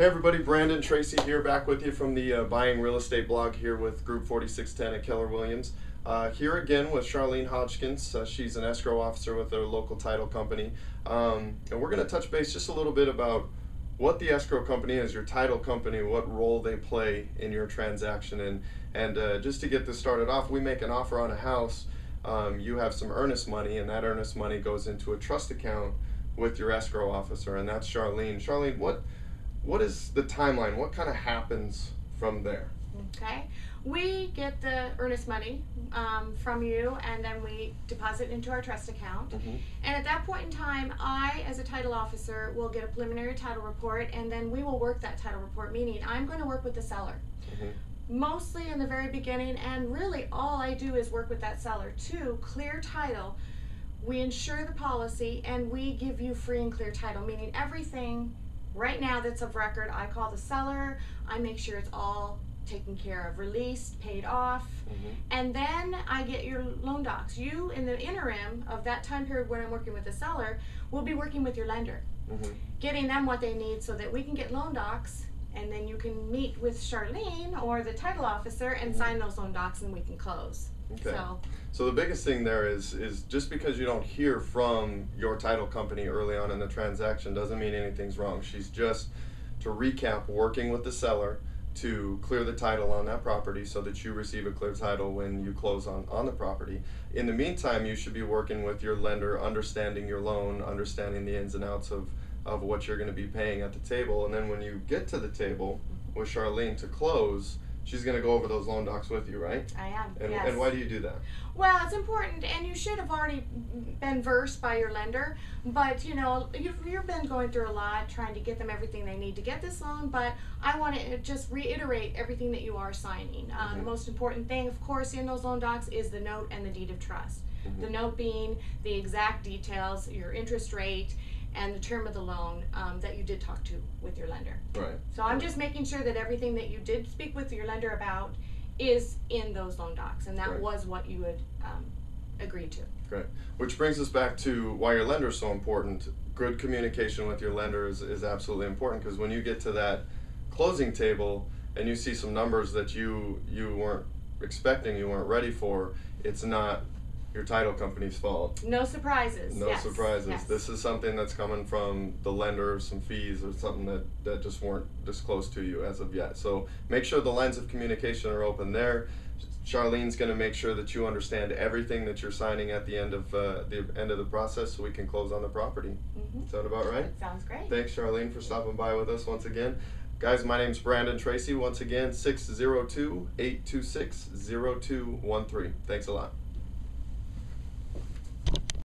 Hey everybody, Brandon Tracy here, back with you from the Buying Real Estate blog here with Group 4610 at Keller Williams. Here again with Sharlene Hodgkins. She's an escrow officer with a local title company. And we're going to touch base just a little bit about what the escrow company is, your title company, what role they play in your transaction. And just to get this started off, we make an offer on a house. You have some earnest money, and that earnest money goes into a trust account with your escrow officer, and that's Sharlene. Sharlene, what is the timeline? What kind of happens from there? Okay, we get the earnest money from you, and then we deposit into our trust account. And at that point in time, I, as a title officer, will get a preliminary title report, and then we will work that title report, meaning I'm going to work with the seller. Mostly in the very beginning, and really all I do is work with that seller to clear title. We insure the policy, and we give you free and clear title, meaning everything right now that's of record, I call the seller, I make sure it's all taken care of, released, paid off, and then I get your loan docs. You, in the interim of that time period when I'm working with the seller, will be working with your lender, getting them what they need so that we can get loan docs, and then you can meet with Sharlene or the title officer and sign those loan docs, and we can close. Okay. So the biggest thing there is just because you don't hear from your title company early on in the transaction doesn't mean anything's wrong. She's just, to recap, working with the seller to clear the title on that property so that you receive a clear title when you close on the property. In the meantime, you should be working with your lender, understanding your loan, understanding the ins and outs of what you're going to be paying at the table. And then when you get to the table with Sharlene to close, she's going to go over those loan docs with you, right? I am, yes. And why do you do that? Well, it's important, and you should have already been versed by your lender, but you know, you've been going through a lot trying to get them everything they need to get this loan, but I want to just reiterate everything that you are signing. The most important thing, of course, in those loan docs is the note and the deed of trust. The note being the exact details, your interest rate, and the term of the loan that you did talk to with your lender. Right. So I'm just making sure that everything that you did speak with your lender about is in those loan docs, and that was what you had agreed to. Great. Which brings us back to why your lender is so important. Good communication with your lender is absolutely important, because when you get to that closing table and you see some numbers that you weren't expecting, you weren't ready for, it's not your title company's fault. No surprises. No surprises. Yes. This is something that's coming from the lender, some fees or something that just weren't disclosed to you as of yet. So make sure the lines of communication are open there. Sharlene's going to make sure that you understand everything that you're signing at the end of the process, so we can close on the property. Sound about right? Sounds great. Thanks, Sharlene, for stopping by with us once again. Guys, my name's Brandon Tracy. Once again, 602-826-0213. Thanks a lot.